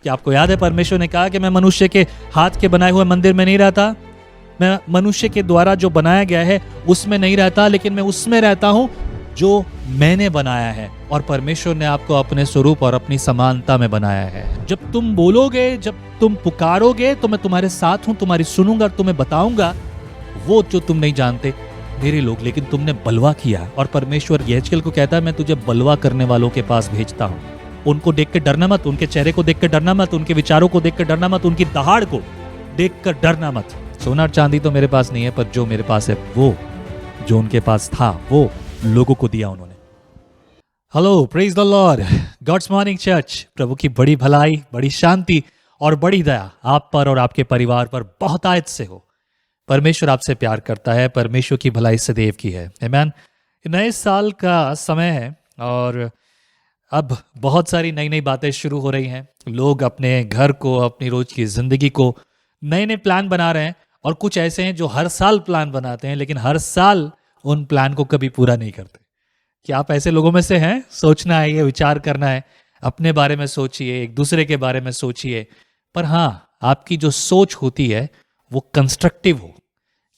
कि आपको याद है परमेश्वर ने कहा कि मैं मनुष्य के हाथ के बनाए हुए मंदिर में नहीं रहता, मैं मनुष्य के द्वारा जो बनाया गया है उसमें नहीं रहता, लेकिन मैं उसमें रहता हूं जो मैंने बनाया है। और परमेश्वर ने आपको अपने स्वरूप और अपनी समानता में बनाया है। जब तुम बोलोगे, जब तुम पुकारोगे, तो मैं तुम्हारे साथ हूं, तुम्हारी सुनूंगा और तुम्हें बताऊंगा वो जो तुम नहीं जानते मेरे लोग, लेकिन तुमने बलवा किया। और परमेश्वर यहेजकेल को कहता है मैं तुझे बलवा करने वालों के पास भेजता हूं। उनको देख के डरना मत, उनके चेहरे को देख के डरना मत, उनके विचारों को देख के डरना मत, उनकी दहाड़ को देख कर डरना मत। सोना और चांदी तो मेरे पास नहीं है, पर जो मेरे पास है वो जो उनके पास था वो लोगों को दिया उन्होंने। Hello, praise the Lord, God's morning church. प्रभु की बड़ी भलाई, बड़ी शांति और बड़ी दया आप पर और आपके परिवार पर बहुतायत से हो। परमेश्वर आपसे प्यार करता है, परमेश्वर की भलाई सदैव की है। आमीन। नए साल का समय है और अब बहुत सारी नई नई बातें शुरू हो रही हैं। लोग अपने घर को, अपनी रोज की जिंदगी को नए नए प्लान बना रहे हैं, और कुछ ऐसे हैं जो हर साल प्लान बनाते हैं लेकिन हर साल उन प्लान को कभी पूरा नहीं करते। क्या आप ऐसे लोगों में से हैं? सोचना है, ये विचार करना है, अपने बारे में सोचिए, एक दूसरे के बारे में सोचिए, पर हाँ, आपकी जो सोच होती है वो कंस्ट्रक्टिव हो,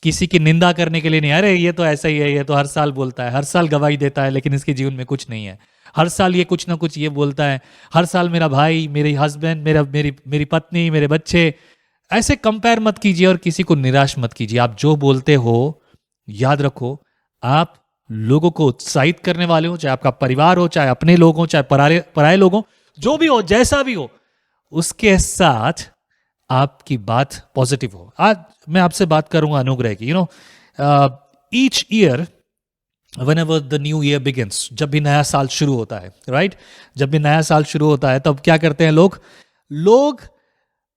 किसी की निंदा करने के लिए नहीं। अरे ये तो ऐसा ही है, ये तो हर साल बोलता है, हर साल गवाही देता है, लेकिन इसके जीवन में कुछ नहीं है। हर साल ये कुछ ना कुछ ये बोलता है, हर साल मेरा भाई, मेरी हस्बैंड, मेरी पत्नी, मेरे बच्चे। ऐसे कंपेयर मत कीजिए और किसी को निराश मत कीजिए। आप जो बोलते हो याद रखो, आप लोगों को उत्साहित करने वाले हो, चाहे आपका परिवार हो, चाहे अपने लोग हो, चाहे पराये लोग हो, जो भी हो, जैसा भी हो, उसके साथ आपकी बात पॉजिटिव हो। आज मैं आपसे बात करूंगा अनुग्रह की। Each year whenever the new year begins, जब भी नया साल शुरू होता है, राइट, जब भी नया साल शुरू होता है तब क्या करते हैं लोग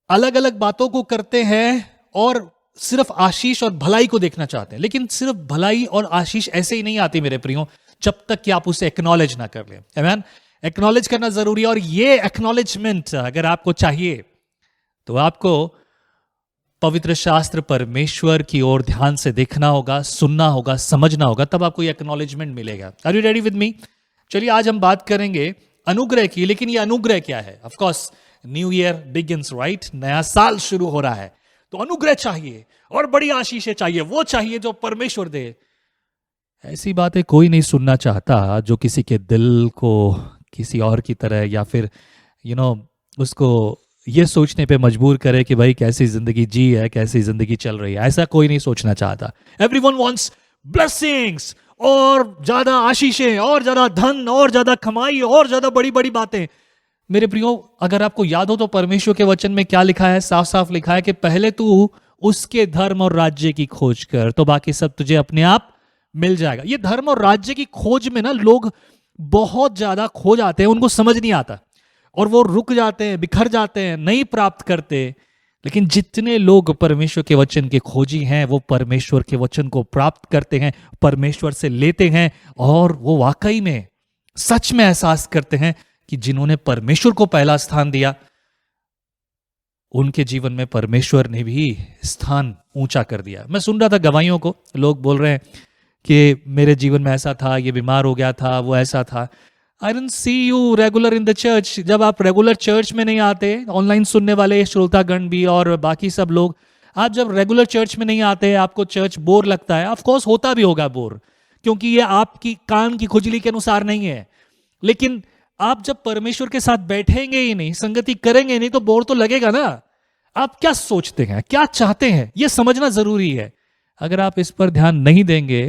अलग अलग बातों को करते हैं और सिर्फ आशीष और भलाई को देखना चाहते हैं। लेकिन सिर्फ भलाई और आशीष ऐसे ही नहीं आती मेरे प्रियो, जब तक कि आप उसे एक्नॉलेज ना कर लें। आमीन। एक्नॉलेज करना जरूरी है, और ये एक्नॉलेजमेंट अगर आपको चाहिए तो आपको पवित्र शास्त्र, परमेश्वर की ओर ध्यान से देखना होगा, सुनना होगा, समझना होगा, तब आपको ये एक्नॉलेजमेंट मिलेगा। Are you ready with me? चलिए, आज हम बात करेंगे अनुग्रह की। लेकिन ये अनुग्रह क्या है? Of course new year begins, right, नया साल शुरू हो रहा है, तो अनुग्रह चाहिए और बड़ी आशीषें चाहिए, वो चाहिए जो परमेश्वर दे। ऐसी बातें कोई नहीं सुनना चाहता जो किसी के दिल को किसी और की तरह, या फिर उसको ये सोचने पे मजबूर करे कि भाई कैसी जिंदगी जी है, कैसी जिंदगी चल रही है। ऐसा कोई नहीं सोचना चाहता। एवरीवन वांट्स ब्लेसिंग्स, और ज्यादा आशीषें, और ज्यादा धन, और ज्यादा कमाई, और ज्यादा बड़ी बड़ी बातें। मेरे प्रियो, अगर आपको याद हो तो परमेश्वर के वचन में क्या लिखा है? साफ साफ लिखा है कि पहले तू उसके धर्म और राज्य की खोज कर, तो बाकी सब तुझे अपने आप मिल जाएगा। ये धर्म और राज्य की खोज में ना लोग बहुत ज्यादा खो जाते हैं, उनको समझ नहीं आता और वो रुक जाते हैं, बिखर जाते हैं, नहीं प्राप्त करते। लेकिन जितने लोग परमेश्वर के वचन के खोजी हैं, वो परमेश्वर के वचन को प्राप्त करते हैं, परमेश्वर से लेते हैं, और वो वाकई में सच में एहसास करते हैं कि जिन्होंने परमेश्वर को पहला स्थान दिया, उनके जीवन में परमेश्वर ने भी स्थान ऊंचा कर दिया। मैं सुन रहा था गवाहियों को, लोग बोल रहे हैं कि मेरे जीवन में ऐसा था, ये बीमार हो गया था, वो ऐसा था। I don't see you regular in the church. जब आप रेगुलर चर्च में नहीं आते, ऑनलाइन सुनने वाले श्रोतागण भी और बाकी सब लोग, आप जब रेगुलर चर्च में नहीं आते, आपको चर्च बोर लगता है। ऑफ कोर्स होता भी होगा बोर, क्योंकि ये आपकी कान की खुजली के अनुसार नहीं है। लेकिन आप जब परमेश्वर के साथ बैठेंगे ही नहीं, संगति करेंगे नहीं, तो बोर तो लगेगा ना। आप क्या सोचते हैं, क्या चाहते हैं, यह समझना जरूरी है। अगर आप इस पर ध्यान नहीं देंगे,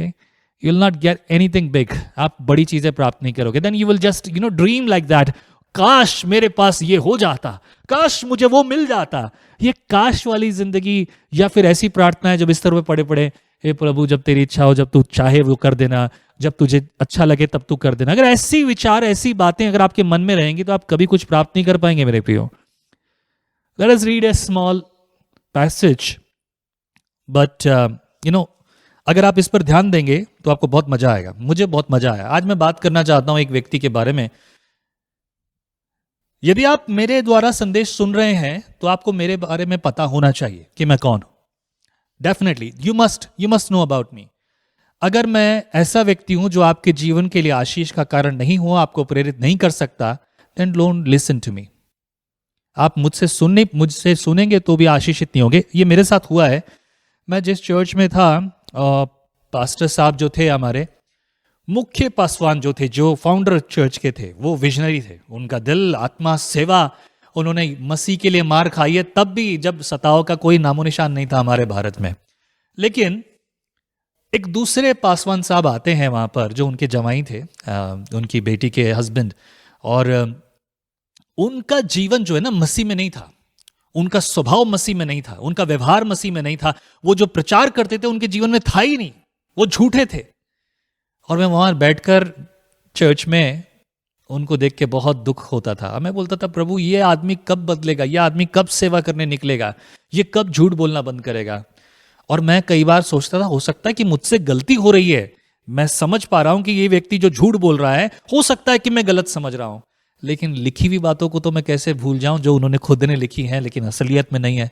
you will not get anything big. आप बड़ी चीजें प्राप्त नहीं करोगे। Then you will just dream like that, काश मेरे पास ये हो जाता, काश मुझे वो मिल जाता। ये काश वाली जिंदगी, या फिर ऐसी प्रार्थना है जब बिस्तर पे पड़े पड़े, हे प्रभु जब तेरी इच्छा हो, जब तू चाहे वो कर देना, जब तुझे अच्छा लगे तब तू कर देना। अगर ऐसी विचार, ऐसी बातें अगर आपके मन में रहेंगी तो आप कभी कुछ प्राप्त नहीं कर पाएंगे मेरे प्रियो। Let us read A small passage, but अगर आप इस पर ध्यान देंगे तो आपको बहुत मजा आएगा। मुझे बहुत मजा आया। आज मैं बात करना चाहता हूं एक व्यक्ति के बारे में। यदि आप मेरे द्वारा संदेश सुन रहे हैं तो आपको मेरे बारे में पता होना चाहिए कि मैं कौन हूं। Definitely you must know about me. अगर मैं ऐसा व्यक्ति हूं जो आपके जीवन के लिए आशीष का कारण नहीं हुआ, आपको प्रेरित नहीं कर सकता, then don't listen to me. आप मुझसे सुनेंगे तो भी आशीषित नहीं होंगे। ये मेरे साथ हुआ है। मैं जिस चर्च में था, पास्टर साहब जो थे हमारे, मुख्य पासवान जो थे, जो फाउंडर चर्च के थे, वो विजनरी थे। उनका दिल, आत्मा, सेवा, उन्होंने मसीह के लिए मार खाई है, तब भी जब सताव का कोई नामो निशान नहीं था हमारे भारत में। लेकिन एक दूसरे पासवान साहब आते हैं वहां पर, जो उनके जवाई थे, उनकी बेटी के हस्बैंड, और उनका जीवन जो है ना मसीह में नहीं था, उनका स्वभाव मसीह में नहीं था, उनका व्यवहार मसीह में नहीं था। वो जो प्रचार करते थे उनके जीवन में था ही नहीं, वो झूठे थे। और मैं वहां बैठकर चर्च में उनको देख के बहुत दुख होता था। मैं बोलता था, प्रभु ये आदमी कब बदलेगा, ये आदमी कब सेवा करने निकलेगा, ये कब झूठ बोलना बंद करेगा। और मैं कई बार सोचता था, हो सकता है कि मुझसे गलती हो रही है, मैं समझ पा रहा हूं कि ये व्यक्ति जो झूठ बोल रहा है, हो सकता है कि मैं गलत समझ रहा हूं, लेकिन लिखी हुई बातों को तो मैं कैसे भूल जाऊं जो उन्होंने खुद ने लिखी हैं, लेकिन असलियत में नहीं है।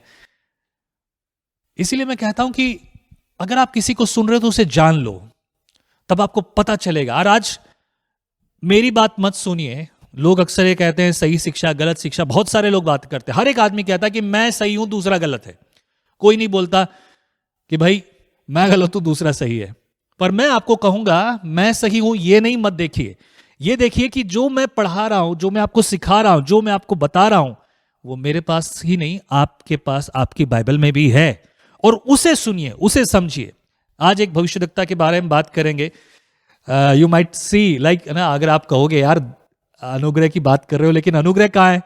इसीलिए मैं कहता हूं कि अगर आप किसी को सुन रहे हो तो उसे जान लो, तब आपको पता चलेगा। और आज मेरी बात मत सुनिए। लोग अक्सर ये कहते हैं सही शिक्षा, गलत शिक्षा, बहुत सारे लोग बात करते हैं। हर एक आदमी कहता है कि मैं सही हूं, दूसरा गलत है। कोई नहीं बोलता कि भाई मैं गलत हूं, दूसरा सही है। पर मैं आपको कहूंगा, मैं सही हूं ये नहीं मत देखिए, ये देखिए कि जो मैं पढ़ा रहा हूं, जो मैं आपको सिखा रहा हूं, जो मैं आपको बता रहा हूं, वो मेरे पास ही नहीं, आपके पास, आपकी बाइबल में भी है। और उसे सुनिए, उसे समझिए। आज एक भविष्यवक्ता के बारे में बात करेंगे। यू माइट सी लाइक ना, अगर आप कहोगे यार अनुग्रह की बात कर रहे हो, लेकिन अनुग्रह कहाँ है,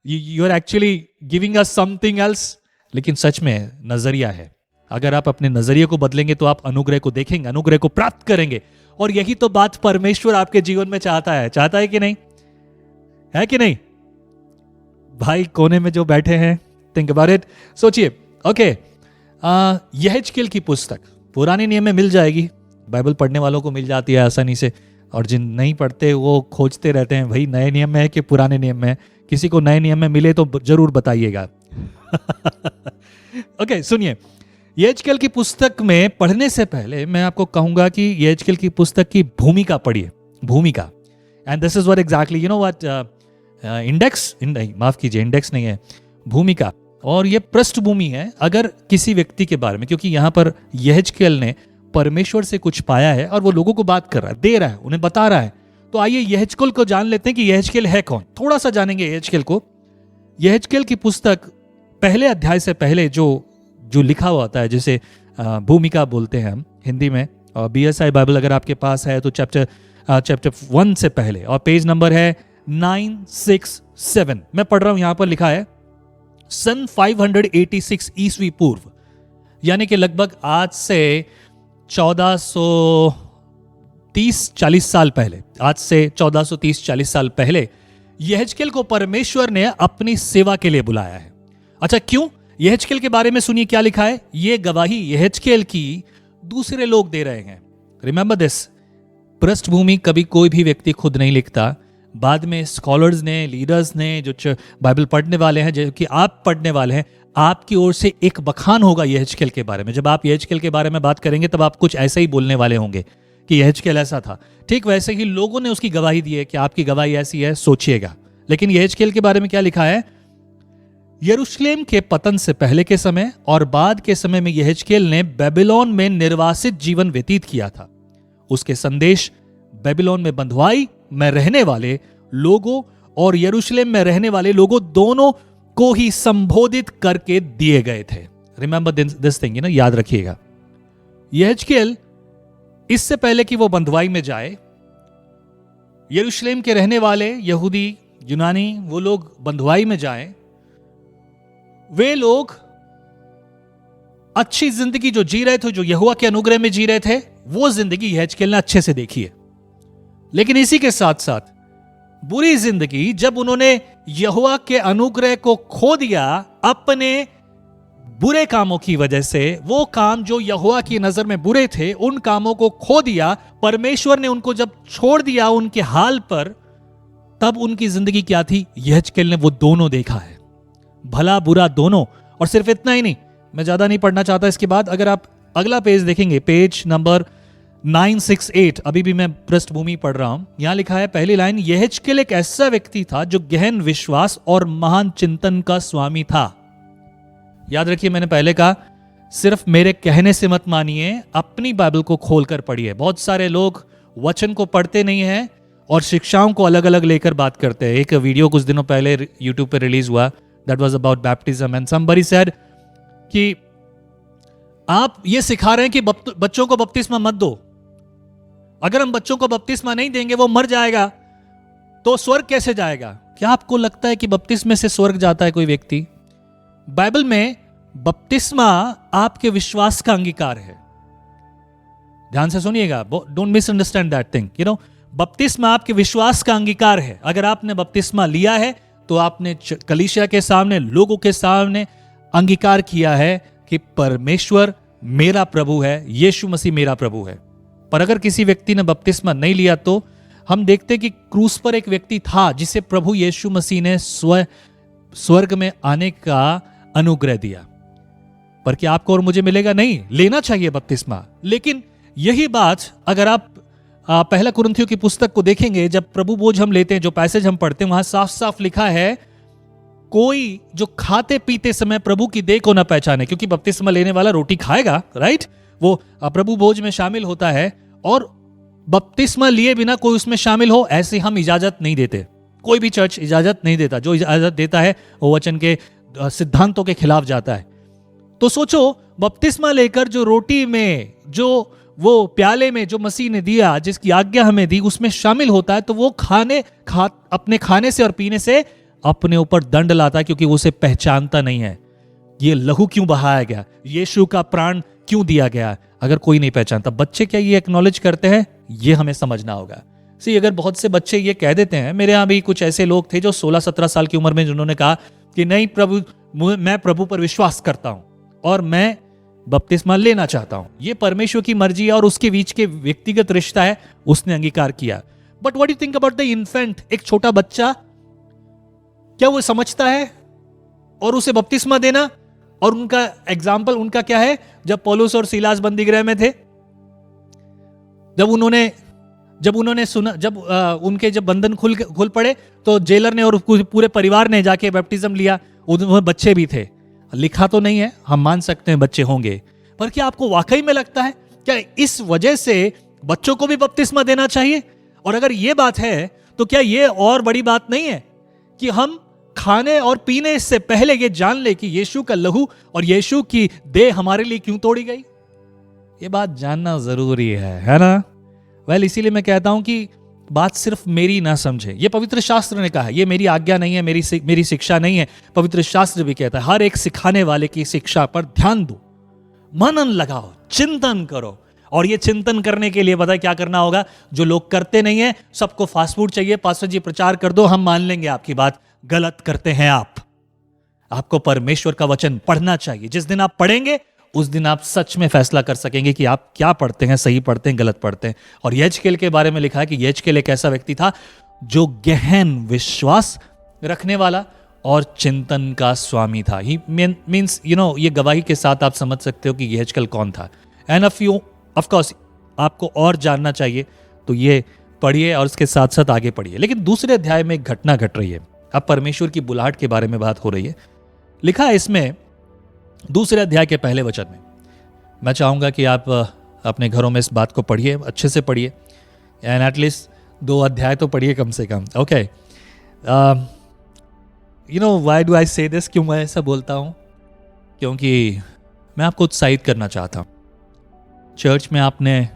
you are actually giving us something else. लेकिन सच में नजरिया है। अगर आप अपने नजरिए को बदलेंगे तो आप अनुग्रह को देखेंगे, अनुग्रह को प्राप्त करेंगे। और यही तो बात परमेश्वर आपके जीवन में चाहता है कि नहीं, है कि नहीं? भाई कोने में जो बैठे हैं, थिंक अबाउट इट, सोचिए। ओके, यहेजकेल की पुस्तक पुराने नियम में मिल जाएगी, बाइबल पढ़ने वालों को मिल जाती है आसानी से, और जिन नहीं पढ़ते वो खोजते रहते हैं, भाई नए नियम में है कि पुराने नियम में है। किसी को नए नियम में मिले तो जरूर बताइएगा। ओके, सुनिए। यहेजकेल की पुस्तक में पढ़ने से पहले मैं आपको कहूंगा कि यहेजकेल की पुस्तक की भूमिका पढ़िए, भूमिका। And this is what exactly, you know what, index, नहीं माफ कीजिए, इंडेक्स नहीं है, भूमिका। और ये पृष्ठभूमि है अगर किसी व्यक्ति के बारे में, क्योंकि यहां पर यहेजकेल ने परमेश्वर से कुछ पाया है और वो लोगों को बात कर रहा है, दे रहा है, उन्हें बता रहा है। तो आइए यहेजकेल को जान लेते हैं कि यहेजकेल है कौन। थोड़ा सा जानेंगे यहेजकेल को। यहेजकेल की पुस्तक पहले अध्याय से पहले जो लिखा हुआ होता है, जिसे भूमिका बोलते हैं हम हिंदी में, और BSI बाइबल अगर आपके पास है तो चैप्टर 1 से पहले, और पेज नंबर है 967। मैं पढ़ रहा हूं, यहां पर लिखा है सन 586 ईस्वी पूर्व, यानी कि लगभग आज से 1430-40 साल पहले, आज से 1430-40 साल पहले यहेजकेल को परमेश्वर ने अपनी सेवा के लिए बुलाया है। अच्छा, क्यों? यहेजकेल के बारे में सुनिए क्या लिखा है। ये गवाही यहेजकेल की दूसरे लोग दे रहे हैं। रिमेंबर दिस, पृष्ठभूमि कभी कोई भी व्यक्ति खुद नहीं लिखता। बाद में स्कॉलर्स ने, लीडर्स ने, जो बाइबल पढ़ने वाले हैं, जो कि आप पढ़ने वाले हैं, आपकी ओर से एक बखान होगा यहेजकेल के बारे में। जब आप यहेजकेल के बारे में बात करेंगे तब आप कुछ ऐसे ही बोलने वाले होंगे कि यहेजकेल ऐसा था। ठीक वैसे ही लोगों ने उसकी गवाही दी है कि आपकी गवाही ऐसी है, सोचिएगा। लेकिन यहेजकेल के बारे में क्या लिखा है? यरूशलेम के पतन से पहले के समय और बाद के समय में यहेजकेल ने बेबीलोन में निर्वासित जीवन व्यतीत किया था। उसके संदेश बेबीलोन में बंधुआई में रहने वाले लोगों और यरूशलेम में रहने वाले लोगों दोनों को ही संबोधित करके दिए गए थे। रिमेंबर दिस थिंग, ना, याद रखिएगा। यहेजकेल इससे पहले कि वो बंधुआई में जाए, यरूशलेम के रहने वाले यहूदी, यूनानी, वो लोग बंधुआई में जाएं, वे लोग अच्छी जिंदगी जो जी रहे थे, जो यहोवा के अनुग्रह में जी रहे थे, वो जिंदगी यहेजकेल ने अच्छे से देखी है। लेकिन इसी के साथ साथ बुरी जिंदगी, जब उन्होंने यहोवा के अनुग्रह को खो दिया अपने बुरे कामों की वजह से, वो काम जो यहोवा की नजर में बुरे थे, उन कामों को खो दिया, परमेश्वर ने उनको जब छोड़ दिया उनके हाल पर, तब उनकी जिंदगी क्या थी? यहेजकेल ने वो दोनों देखा है, भला बुरा दोनों। और सिर्फ इतना ही नहीं, मैं ज्यादा नहीं पढ़ना चाहता इसके बाद। अगर आप अगला पेज देखेंगे, पेज नंबर 9:6-8, अभी भी मैं पृष्ठभूमि पढ़ रहा हूं। यहां लिखा है पहली लाइन, यहेजकेल एक ऐसा व्यक्ति था जो गहन विश्वास और महान चिंतन का स्वामी था। याद रखिए, मैंने पहले कहा सिर्फ मेरे कहने से मत मानिए, अपनी बाइबल को खोलकर पढ़िए। बहुत सारे लोग वचन को पढ़ते नहीं हैं और शिक्षाओं को अलग अलग लेकर बात करते हैं। एक वीडियो कुछ दिनों पहले यूट्यूब पे रिलीज हुआ, that was about baptism, and somebody said कि आप ये सिखा रहे हैं कि बच्चों को बपतिस्मा मत दो। अगर हम बच्चों को बपतिस्मा नहीं देंगे, वो मर जाएगा, तो स्वर्ग कैसे जाएगा? क्या आपको लगता है कि बपतिस्मे से स्वर्ग जाता है कोई व्यक्ति? बाइबल में बपतिस्मा आपके विश्वास का अंगीकार है। ध्यान से सुनिएगा, don't misunderstand that thing. You know, बपतिस्मा आपके विश्वास का अंगीकार है। अगर आपने बपतिस्मा लिया है तो आपने कलीसिया के सामने, लोगों के सामने अंगीकार किया है कि परमेश्वर मेरा प्रभु है, यीशु मसीह मेरा प्रभु है। पर अगर किसी व्यक्ति ने बपतिस्मा नहीं लिया तो हम देखते कि क्रूस पर एक व्यक्ति था जिसे प्रभु यीशु मसीह ने स्वर्ग में आने का अनुग्रह दिया। पर क्या आपको और मुझे मिलेगा? नहीं, लेना चाहिए बपतिस्मा। लेकिन यही बात अगर आप पहला कुरिन्थियों की पुस्तक को देखेंगे, जब प्रभु बोझ हम लेते हैं, जो पैसेज हम पढ़ते हैं, वहां साफ साफ लिखा है, कोई जो खाते पीते समय प्रभु की देह को न पहचाने, क्योंकि बपतिस्मा लेने वाला रोटी खाएगा, राइट? वो प्रभु भोज में शामिल होता है, और बपतिस्मा लिए बिना कोई उसमें शामिल हो, ऐसे हम इजाजत नहीं देते। कोई भी चर्च इजाजत नहीं देता। जो इजाजत देता है वो वचन के सिद्धांतों के खिलाफ जाता है। तो सोचो, बपतिस्मा लेकर जो रोटी में, जो वो प्याले में जो मसीह ने दिया, जिसकी आज्ञा हमें दी, उसमें शामिल होता है, तो वो अपने खाने से और पीने से अपने ऊपर दंड लाता है, क्योंकि वो उसे पहचानता नहीं है। ये लहू क्यों बहाया गया, यीशु का प्राण क्यों दिया गया, अगर कोई नहीं पहचानता। बच्चे क्या ये एक्नॉलेज करते हैं? ये हमें समझना होगा। अगर बहुत से बच्चे ये कह देते हैं, मेरे यहां भी कुछ ऐसे लोग थे जो 16-17 साल की उम्र में, जिन्होंने कहा कि नहीं प्रभु, मैं प्रभु पर विश्वास करता हूं और मैं बपतिस्मा लेना चाहता हूं। ये परमेश्वर की मर्जी है और उसके बीच के व्यक्तिगत रिश्ता है, उसने अंगीकार किया। But what do you think about the infant? एक छोटा बच्चा, क्या वो समझता है और उसे बपतिस्मा देना? और उनका एग्जाम्पल उनका क्या है? जब पौलुस और सीलास बंदी गृह में थे, जब उन्होंने सुना, उनके जब बंधन खुल पड़े, तो जेलर ने और पूरे परिवार ने जाके बैप्टिज्म लिया। उनमें बच्चे भी थे। लिखा तो नहीं है, हम मान सकते हैं बच्चे होंगे, पर क्या आपको वाकई में लगता है क्या इस वजह से बच्चों को भी बपतिस्मा देना चाहिए? और अगर यह बात है, तो क्या यह और बड़ी बात नहीं है कि हम खाने और पीने से पहले ये जान ले कि यीशु का लहू और यीशु की देह हमारे लिए क्यों तोड़ी गई? ये बात जानना जरूरी है ना? वेल, इसीलिए मैं कहता हूं कि बात सिर्फ मेरी ना समझे। ये पवित्र शास्त्र ने कहा है, ये मेरी आज्ञा नहीं है, मेरी शिक्षा नहीं है। पवित्र शास्त्र भी कहता है, हर एक सिखाने वाले की शिक्षा पर ध्यान दो, मनन लगाओ, चिंतन करो। और ये चिंतन करने के लिए पता क्या करना होगा? जो लोग करते नहीं है, सबको फास्ट फूड चाहिए, पास्टर जी प्रचार कर दो, हम मान लेंगे आपकी बात। गलत करते हैं आप। आपको परमेश्वर का वचन पढ़ना चाहिए। जिस दिन आप पढ़ेंगे, उस दिन आप सच में फैसला कर सकेंगे कि आप क्या पढ़ते हैं, सही पढ़ते हैं, गलत पढ़ते हैं। और यहेजकेल के बारे में लिखा है कि यहेजकेल एक ऐसा व्यक्ति था जो गहन विश्वास रखने वाला और चिंतन का स्वामी था। ही मीन्स ये गवाही के साथ आप समझ सकते हो कि यहेजकेल कौन था। एंड ऑफ कोर्स आपको और जानना चाहिए तो ये पढ़िए और उसके साथ साथ आगे पढ़िए। लेकिन दूसरे अध्याय में एक घटना घट रही है। अब परमेश्वर की बुलाहट के बारे में बात हो रही है। लिखा है इसमें दूसरे अध्याय के पहले वचन में। मैं चाहूंगा कि आप अपने घरों में इस बात को पढ़िए, अच्छे से पढ़िए, एंड एटलीस्ट 2 अध्याय तो पढ़िए कम से कम। ओके, व्हाई डू आई से दिस? क्यों मैं ऐसा बोलता हूं? क्योंकि मैं आपको उत्साहित करना चाहता हूं। चर्च में आपने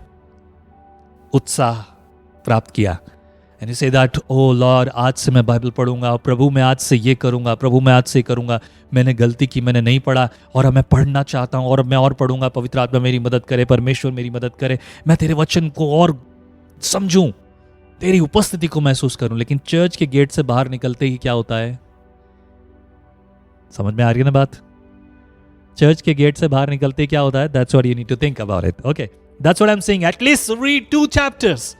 उत्साह प्राप्त किया, and you say that, oh lord, आज से मैं बाइबल पढ़ूंगा, प्रभु मैं आज से ये करूंगा, प्रभु मैं आज से करूंगा, मैंने गलती की, मैंने नहीं पढ़ा और अब मैं पढ़ना चाहता हूं और मैं और पढ़ूंगा। पवित्र आत्मा मेरी मदद करे, परमेश्वर मेरी मदद करे, मैं तेरे वचन को और समझूं, तेरी उपस्थिति को महसूस करूं। लेकिन चर्च के गेट से बाहर निकलते ही क्या होता है? समझ में आ रही है ना बात? चर्च के गेट से बाहर निकलते ही क्या होता है? That's what you need to think about it. Okay, that's what I am saying. At least read 2 chapters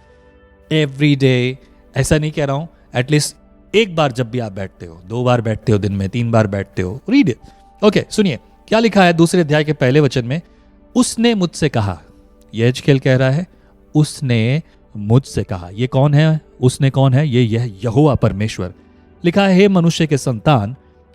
every day. ऐसा नहीं कह रहा हूं, एटलीस्ट एक बार जब भी आप बैठते हो, 2 बार बैठते हो दिन में, 3 बार बैठते हो, रीड इट। ओके, सुनिए क्या लिखा है दूसरे अध्याय के पहले वचन में। उसने मुझसे कहा, यहेजकेल कह रहा है, उसने मुझसे कहा। ये कौन है? उसने कौन है? ये यहोवा परमेश्वर। लिखा है, हे मनुष्य के संतान,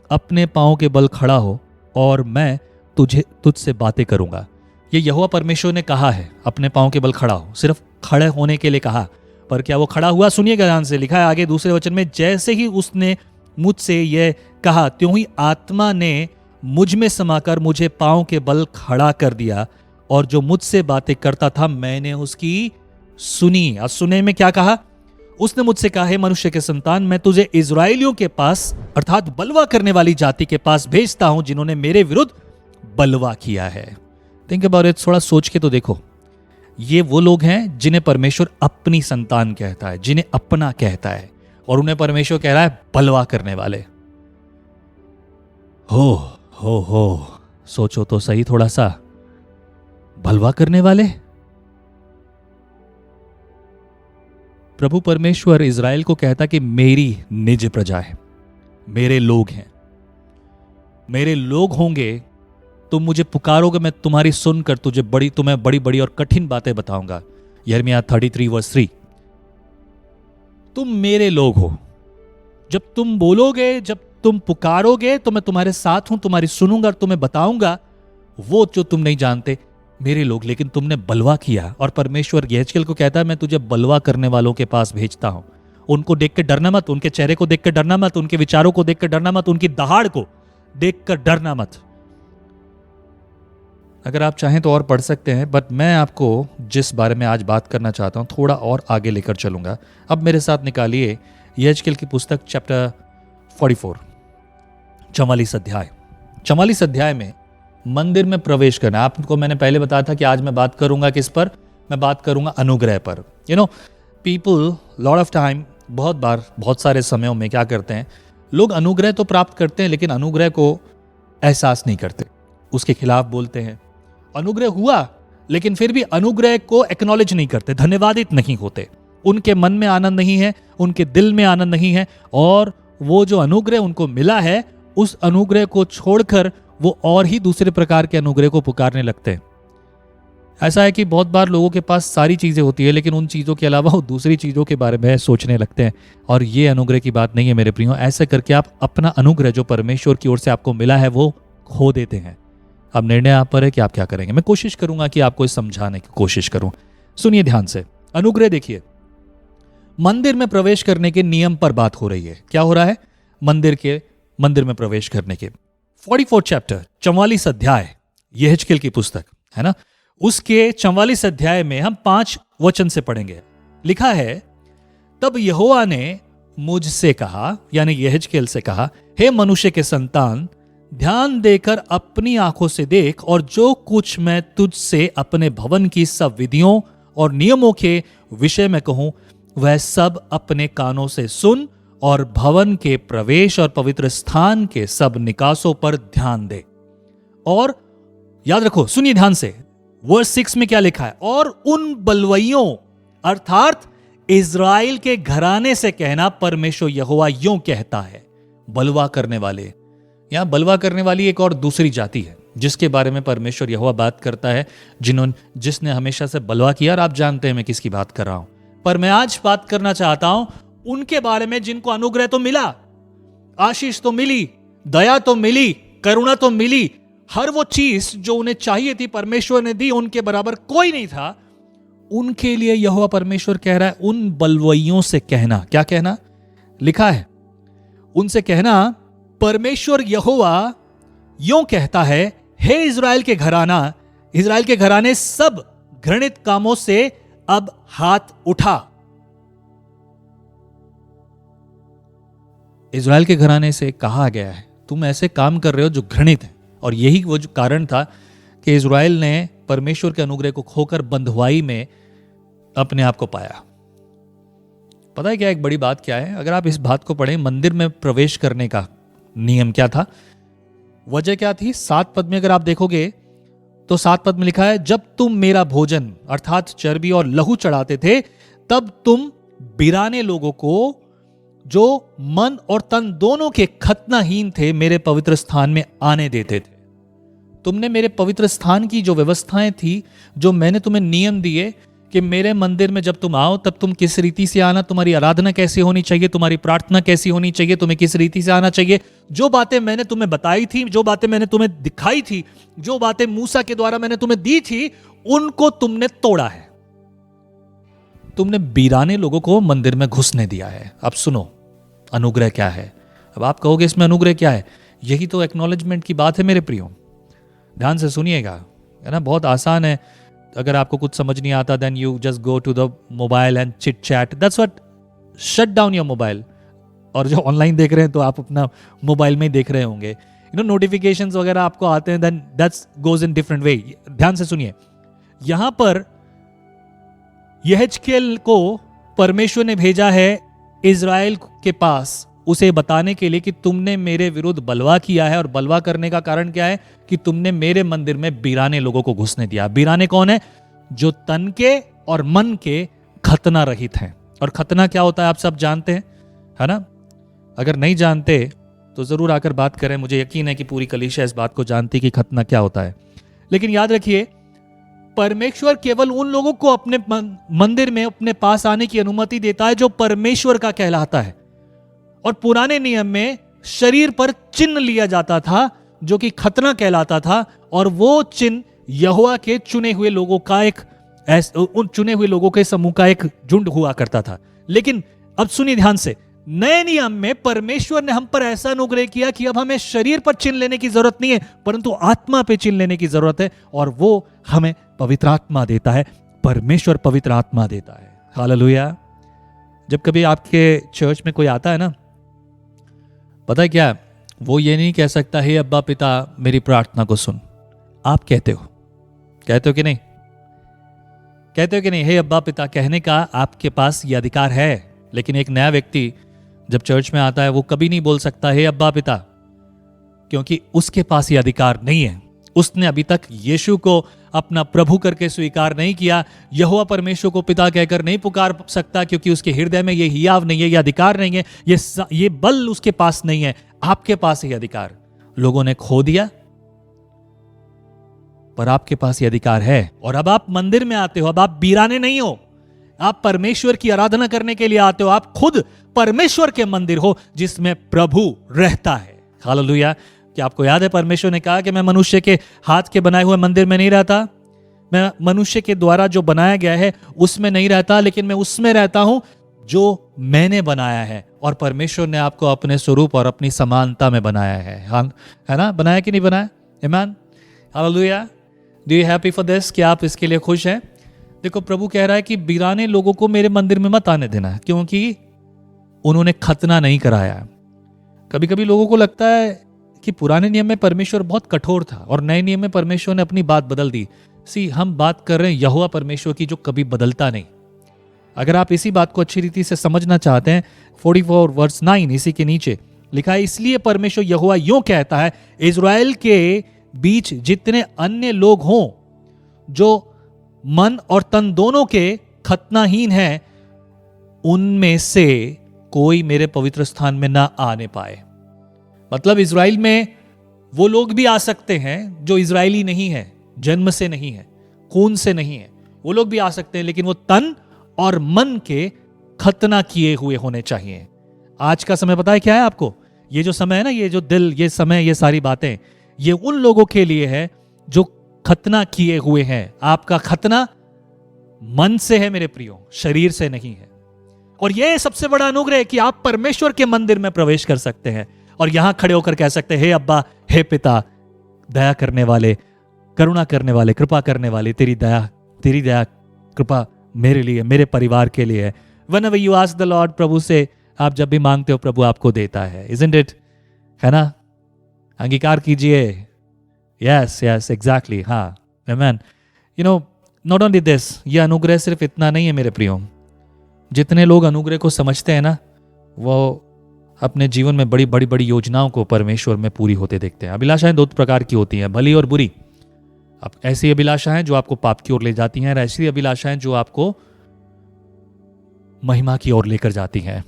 अपने पांव के बल खड़ा हो और मैं तुझसे बातें करूंगा। ये यहोवा परमेश्वर ने कहा है, अपने पांव के बल खड़ा हो। सिर्फ खड़े होने के लिए कहा, पर क्या वो खड़ा हुआ? सुनिएगा ध्यान से। लिखा है आगे दूसरे वचन में, जैसे ही उसने मुझसे यह कहा त्यों ही आत्मा ने मुझ में समाकर मुझे पांव के बल खड़ा कर दिया, और जो मुझसे बातें करता था मैंने उसकी सुनी। और सुने में क्या कहा? उसने मुझसे कहा, हे मनुष्य के संतान, मैं तुझे इजराइलियों के पास अर्थात बलवा करने वाली जाति के पास भेजता हूं, जिन्होंने मेरे विरुद्ध बलवा किया है। थिंक अबाउट इट, थोड़ा सोच के तो देखो। ये वो लोग हैं जिन्हें परमेश्वर अपनी संतान कहता है, जिन्हें अपना कहता है, और उन्हें परमेश्वर कह रहा है बलवा करने वाले। हो सोचो तो सही थोड़ा सा, बलवा करने वाले। प्रभु परमेश्वर इज़राइल को कहता कि मेरी निज प्रजा है, मेरे लोग हैं, मेरे लोग होंगे, तुम मुझे पुकारोगे, मैं तुम्हारी सुनकर तुम्हें बड़ी बड़ी और कठिन बातें बताऊंगा। यिर्मयाह 33:3। तुम मेरे लोग हो। जब तुम बोलोगे, जब तुम पुकारोगे, तो मैं तुम्हारे साथ हूं, तुम्हारी सुनूंगा और तुम्हें बताऊंगा वो जो तुम नहीं जानते, मेरे लोग। लेकिन तुमने बलवा किया। और परमेश्वर यहेजकेल को कहता है, मैं तुझे बलवा करने वालों के पास भेजता हूं। उनको देख के डरना मत, उनके चेहरे को देख कर डरना मत, उनके विचारों को देख कर डरना मत, उनकी दहाड़ को देख कर डरना मत। अगर आप चाहें तो और पढ़ सकते हैं, बट मैं आपको जिस बारे में आज बात करना चाहता हूं थोड़ा और आगे लेकर चलूंगा। अब मेरे साथ निकालिए यहेजकेल की पुस्तक चैप्टर 44, 44 अध्याय। 44 अध्याय में मंदिर में प्रवेश करना। आपको मैंने पहले बताया था कि आज मैं बात करूंगा किस पर? मैं बात करूंगा अनुग्रह पर। पीपल लॉट ऑफ टाइम, बहुत बार, बहुत सारे समयों में क्या करते हैं लोग? अनुग्रह तो प्राप्त करते हैं, लेकिन अनुग्रह को एहसास नहीं करते, उसके खिलाफ बोलते हैं। अनुग्रह हुआ, लेकिन फिर भी अनुग्रह को एक्नॉलेज नहीं करते, धन्यवादित नहीं होते। उनके मन में आनंद नहीं है, उनके दिल में आनंद नहीं है, और वो जो अनुग्रह उनको मिला है, उस अनुग्रह को छोड़कर वो और ही दूसरे प्रकार के अनुग्रह को पुकारने लगते हैं। ऐसा है कि बहुत बार लोगों के पास सारी चीजें होती है, लेकिन उन चीजों के अलावा वो दूसरी चीजों के बारे में सोचने लगते हैं, और ये अनुग्रह की बात नहीं है मेरे प्रियो। ऐसा करके आप अपना अनुग्रह जो परमेश्वर की ओर से आपको मिला है वो खो देते हैं। अब निर्णय आप पर है कि आप क्या करेंगे। मैं कोशिश करूंगा कि आपको इस समझाने की कोशिश करूं। सुनिए ध्यान से। अनुग्रह देखिए, मंदिर में प्रवेश करने के नियम पर बात हो रही है। क्या हो रहा है? मंदिर में प्रवेश करने के 44 चैप्टर, 44 अध्याय, यहेजकेल की पुस्तक है ना, उसके 44 अध्याय में हम 5 वचन से पढ़ेंगे। लिखा है, तब यहोवा ने मुझसे कहा, यानी यहेजकेल से कहा, हे मनुष्य के संतान, ध्यान देकर अपनी आंखों से देख, और जो कुछ मैं तुझसे अपने भवन की सब विधियों और नियमों के विषय में कहूं, वह सब अपने कानों से सुन, और भवन के प्रवेश और पवित्र स्थान के सब निकासों पर ध्यान दे। और याद रखो, सुनिए ध्यान से, वर्स 6 में क्या लिखा है? और उन बलवइयों अर्थात इज़राइल के घराने से कहना, परमेश्वर यहोवा यूं कहता है। बलवा करने वाले, यहां बलवा करने वाली एक और दूसरी जाति है जिसके बारे में परमेश्वर यहोवा बात करता है, जिसने हमेशा से बलवा किया। और आप जानते हैं मैं किसकी बात कर रहा हूं, पर मैं आज बात करना चाहता हूं उनके बारे में जिनको अनुग्रह तो मिला, आशीष तो मिली, दया तो मिली, करुणा तो मिली, हर वो चीज जो उन्हें चाहिए थी परमेश्वर ने दी, उनके बराबर कोई नहीं था। उनके लिए यहोवा परमेश्वर कह रहा है, उन बलवइयों से कहना। क्या कहना? लिखा है, उनसे कहना, परमेश्वर यहोवा यूं कहता है, हे इज़राइल के घराना, इज़राइल के घराने, सब घृणित कामों से अब हाथ उठा। इज़राइल के घराने से कहा गया है, तुम ऐसे काम कर रहे हो जो घृणित है। और यही वो जो कारण था कि इज़राइल ने परमेश्वर के अनुग्रह को खोकर बंधुआई में अपने आप को पाया। पता है क्या एक बड़ी बात क्या है? अगर आप इस बात को पढ़ें, मंदिर में प्रवेश करने का नियम क्या था, वजह क्या थी? 7 पद में अगर आप देखोगे तो 7 पद में लिखा है, जब तुम मेरा भोजन अर्थात चर्बी और लहू चढ़ाते थे, तब तुम बिराने लोगों को, जो मन और तन दोनों के खतनाहीन थे, मेरे पवित्र स्थान में आने देते थे। तुमने मेरे पवित्र स्थान की जो व्यवस्थाएं थी, जो मैंने तुम्हें नियम दिए कि मेरे मंदिर में जब तुम आओ तब तुम किस रीति से आना, तुम्हारी आराधना कैसी होनी चाहिए, तुम्हारी प्रार्थना कैसी होनी चाहिए, तुम्हें किस रीति से आना चाहिए। जो बातें मैंने तुम्हें बताई थी, जो बातें मैंने तुम्हें दिखाई थी, जो बातें मूसा के द्वारा मैंने तुम्हें दी थी, उनको तुमने तोड़ा है। तुमने बीराने लोगों को मंदिर में घुसने दिया है। अब सुनो अनुग्रह क्या है। अब आप कहोगे इसमें अनुग्रह क्या है? यही तो एक्नॉलेजमेंट की बात है मेरे प्रियो, ध्यान से सुनिएगा, है ना। बहुत आसान है। अगर आपको कुछ समझ नहीं आता then you just go to the mobile and chit chat, that's what, shut down your mobile. और जो ऑनलाइन देख रहे हैं तो आप अपना मोबाइल में ही देख रहे होंगे, यू नो, नोटिफिकेशंस वगैरह आपको आते हैं, then that's goes in different way. ध्यान से सुनिए, यहां पर यहेजकेल को परमेश्वर ने भेजा है इज़राइल के पास, उसे बताने के लिए कि तुमने मेरे विरुद्ध बलवा किया है। और बलवा करने का कारण क्या है? कि तुमने मेरे मंदिर में बीराने लोगों को घुसने दिया। बीराने कौन है? जो तन के और मन के खतना रहित हैं। और खतना क्या होता है आप सब जानते हैं, है ना। अगर नहीं जानते तो जरूर आकर बात करें, मुझे यकीन है कि पूरी कलीसिया इस बात को जानती कि खतना क्या होता है। लेकिन याद रखिए, परमेश्वर केवल उन लोगों को अपने मंदिर में अपने पास आने की अनुमति देता है जो परमेश्वर का कहलाता है। और पुराने नियम में शरीर पर चिन्ह लिया जाता था जो कि खतना कहलाता था, और वो चिन्ह यहोवा के चुने हुए लोगों का उन चुने हुए लोगों के समूह का एक झुंड हुआ करता था। लेकिन अब सुनिए ध्यान से, नए नियम में परमेश्वर ने हम पर ऐसा अनुग्रह किया कि अब हमें शरीर पर चिन्ह लेने की जरूरत नहीं है, परंतु आत्मा पे चिन्ह लेने की जरूरत है। और वो हमें पवित्र आत्मा देता है, परमेश्वर पवित्र आत्मा देता है। हालेलुया। जब कभी आपके चर्च में कोई आता है ना, पता है क्या, वो ये नहीं कह सकता हे अब्बा पिता मेरी प्रार्थना को सुन। आप कहते हो कि नहीं? कहते हो कि नहीं? हे अब्बा पिता कहने का आपके पास ये अधिकार है। लेकिन एक नया व्यक्ति जब चर्च में आता है वो कभी नहीं बोल सकता हे अब्बा पिता, क्योंकि उसके पास ये अधिकार नहीं है। उसने अभी तक यीशु को अपना प्रभु करके स्वीकार नहीं किया। यहोवा परमेश्वर को पिता कहकर नहीं पुकार सकता, क्योंकि उसके हृदय में ये हियाव नहीं है, ये अधिकार नहीं है, ये बल उसके पास नहीं है। आपके पास ये अधिकार लोगों ने खो दिया, पर आपके पास ये अधिकार है। और अब आप मंदिर में आते हो, अब आप बीराने नहीं हो, आप परमेश्वर की आराधना करने के लिए आते हो। आप खुद परमेश्वर के मंदिर हो जिसमें प्रभु रहता है। हालेलुया। क्या आपको याद है परमेश्वर ने कहा कि मैं मनुष्य के हाथ के बनाए हुए मंदिर में नहीं रहता, मैं मनुष्य के द्वारा जो बनाया गया है उसमें नहीं रहता, लेकिन मैं उसमें रहता हूं जो मैंने बनाया है। और परमेश्वर ने आपको अपने स्वरूप और अपनी समानता में बनाया है। हाँ, है ना? बनाया कि नहीं बनाया? आमीन, hallelujah. Do you happy for this? क्या आप इसके लिए खुश हैं? देखो, प्रभु कह रहा है कि बीराने लोगों को मेरे मंदिर में मत आने देना, क्योंकि उन्होंने खतना नहीं कराया। कभी कभी लोगों को लगता है कि पुराने नियम में परमेश्वर बहुत कठोर था और नए नियम में परमेश्वर ने अपनी बात बदल दी। हम बात कर रहे हैं यहोवा परमेश्वर की, जो कभी बदलता नहीं। अगर आप इसी बात को अच्छी रीति से समझना चाहते हैं, 44 वर्स 9 इसी के नीचे लिखा है, इसलिए परमेश्वर यहोवा यूं कहता है, इज़राइल के बीच जितने अन्य लोग हों जो मन और तन दोनों के खतनाहीन हैं, उनमें से कोई मेरे पवित्र स्थान में ना आने पाए। मतलब इज़राइल में वो लोग भी आ सकते हैं जो इज़राइली नहीं है, जन्म से नहीं है, खून से नहीं है, वो लोग भी आ सकते हैं, लेकिन वो तन और मन के खतना किए हुए होने चाहिए। आज का समय पता है क्या है आपको? ये जो समय है ना, ये जो दिल, ये समय, ये सारी बातें, ये उन लोगों के लिए है जो खतना किए हुए हैं। आपका खतना मन से है मेरे प्रियो, शरीर से नहीं है। और यह सबसे बड़ा अनुग्रह है कि आप परमेश्वर के मंदिर में प्रवेश कर सकते हैं और यहां खड़े होकर कह सकते हैं, हे अब्बा, हे पिता, दया करने वाले, करुणा करने वाले, कृपा करने वाले, तेरी दया कृपा मेरे लिए, मेरे परिवार के लिए है। Whenever you ask the Lord, प्रभु से आप जब भी मांगते हो प्रभु आपको देता है। Isn't it? है ना? अंगीकार कीजिए। Yes, exactly. हाँ, amen. You know, not only this, ये अनुग्रह सिर्फ इतना नहीं है मेरे प्रियो। जितने लोग अनुग्रह को समझते हैं ना, वो अपने जीवन में बड़ी बड़ी बड़ी योजनाओं को परमेश्वर में पूरी होते देखते हैं। अभिलाषाएं दो प्रकार की होती हैं, भली और बुरी। अब ऐसी अभिलाषाएं जो आपको पाप की ओर ले जाती हैं, और ऐसी अभिलाषाएं जो आपको महिमा की ओर लेकर जाती हैं।